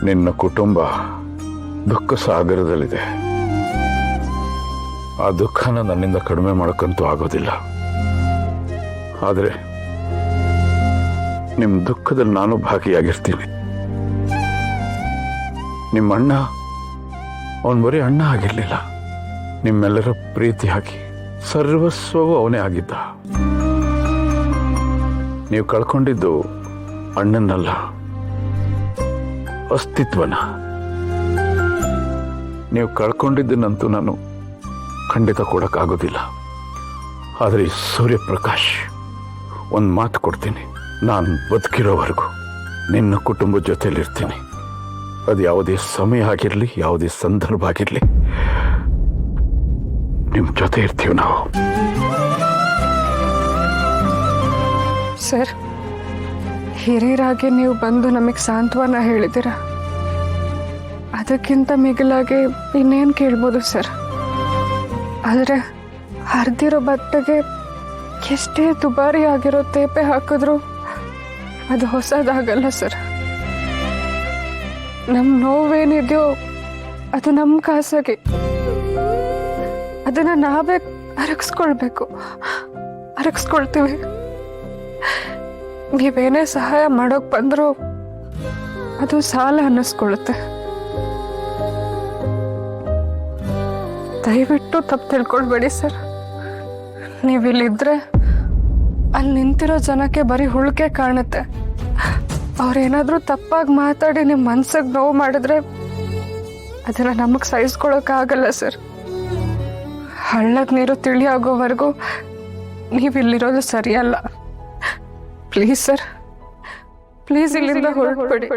ನಿನ್ನ ಕುಟುಂಬ ದುಃಖ ಸಾಗರದಲ್ಲಿದೆ. ಆ ದುಃಖನ ನನ್ನಿಂದ ಕಡಿಮೆ ಮಾಡೋಕ್ಕಂತೂ ಆಗೋದಿಲ್ಲ. ಆದರೆ ನಿಮ್ಮ ದುಃಖದಲ್ಲಿ ನಾನು ಭಾಗಿಯಾಗಿರ್ತೀನಿ. ನಿಮ್ಮ ಅಣ್ಣ ಅವನು ಬರೀ ಅಣ್ಣ ಆಗಿರಲಿಲ್ಲ, ನಿಮ್ಮೆಲ್ಲರ ಪ್ರೀತಿಯಾಗಿ ಸರ್ವಸ್ವವೂ ಅವನೇ ಆಗಿದ್ದ. ನೀವು ಕಳ್ಕೊಂಡಿದ್ದು ಅಣ್ಣನಲ್ಲ, ಅಸ್ತಿತ್ವನ. ನೀವು ಕಳ್ಕೊಂಡಿದ್ದನ್ನಂತೂ ನಾನು ಖಂಡಿತ ಕೊಡೋಕ್ಕಾಗೋದಿಲ್ಲ. ಆದರೆ ಈ ಸೂರ್ಯಪ್ರಕಾಶ್ ಒಂದು ಮಾತು ಕೊಡ್ತೀನಿ, ನಾನು ಬದುಕಿರೋವರೆಗೂ ನಿನ್ನ ಕುಟುಂಬದ ಜೊತೆಲಿರ್ತೀನಿ. ಅದು ಯಾವುದೇ ಸಮಯ ಆಗಿರಲಿ, ಯಾವುದೇ ಸಂದರ್ಭ ಆಗಿರಲಿ, ನಿಮ್ಮ ಜೊತೆ ಇರ್ತೀವಿ ನಾವು. ಸರ್, ಹಿರಿಯರಾಗಿ ನೀವು ಬಂದು ನಮಗೆ ಸಾಂತ್ವನ ಹೇಳಿದಿರ. ಅದಕ್ಕಿಂತ ಮಿಗಿಲಾಗಿ ಇನ್ನೇನು ಕೇಳ್ಬೋದು ಸರ್. ಆದರೆ ಹರಿದಿರೋ ಬಟ್ಟೆಗೆ ಎಷ್ಟೇ ದುಬಾರಿ ಆಗಿರೋ ತೇಪೆ ಹಾಕಿದ್ರು ಅದು ಹೊಸದಾಗಲ್ಲ ಸರ್. ನಮ್ಮ ನೋವೇನಿದೆಯೋ ಅದು ನಮ್ಮ ಖಾಸಗಿ, ಅದನ್ನು ನಾವೇ ಅರಗಿಸ್ಕೊಳ್ತೀವಿ. ನೀವೇನೇ ಸಹಾಯ ಮಾಡೋಕೆ ಬಂದರೂ ಅದು ಸಾಲ ಅನ್ನಿಸ್ಕೊಳ್ಳುತ್ತೆ. ದಯವಿಟ್ಟು ತಪ್ಪು ತಿಳ್ಕೊಳ್ಬೇಡಿ ಸರ್. ನೀವಿಲ್ಲಿದ್ರೆ ಅಲ್ಲಿ ನಿಂತಿರೋ ಜನಕ್ಕೆ ಬರೀ ಹುಳುಕೆ ಕಾಣುತ್ತೆ. ಅವ್ರೇನಾದರೂ ತಪ್ಪಾಗಿ ಮಾತಾಡಿ ನಿಮ್ಮ ಮನ್ಸಿಗೆ ನೋವು ಮಾಡಿದ್ರೆ ಅದನ್ನು ನಮಗೆ ಸಹಿಸ್ಕೊಳಕ್ಕಾಗಲ್ಲ ಸರ್. ಹಳ್ಳದ ನೀರು ತಿಳಿಯಾಗೋವರೆಗೂ ನೀವಿಲ್ಲಿರೋದು ಸರಿಯಲ್ಲ. ಪ್ಲೀಸ್ ಸರ್, ಪ್ಲೀಸ್ ಇಲ್ಲಿಂದ ಹೊರಟ್ಬಿಡಿ.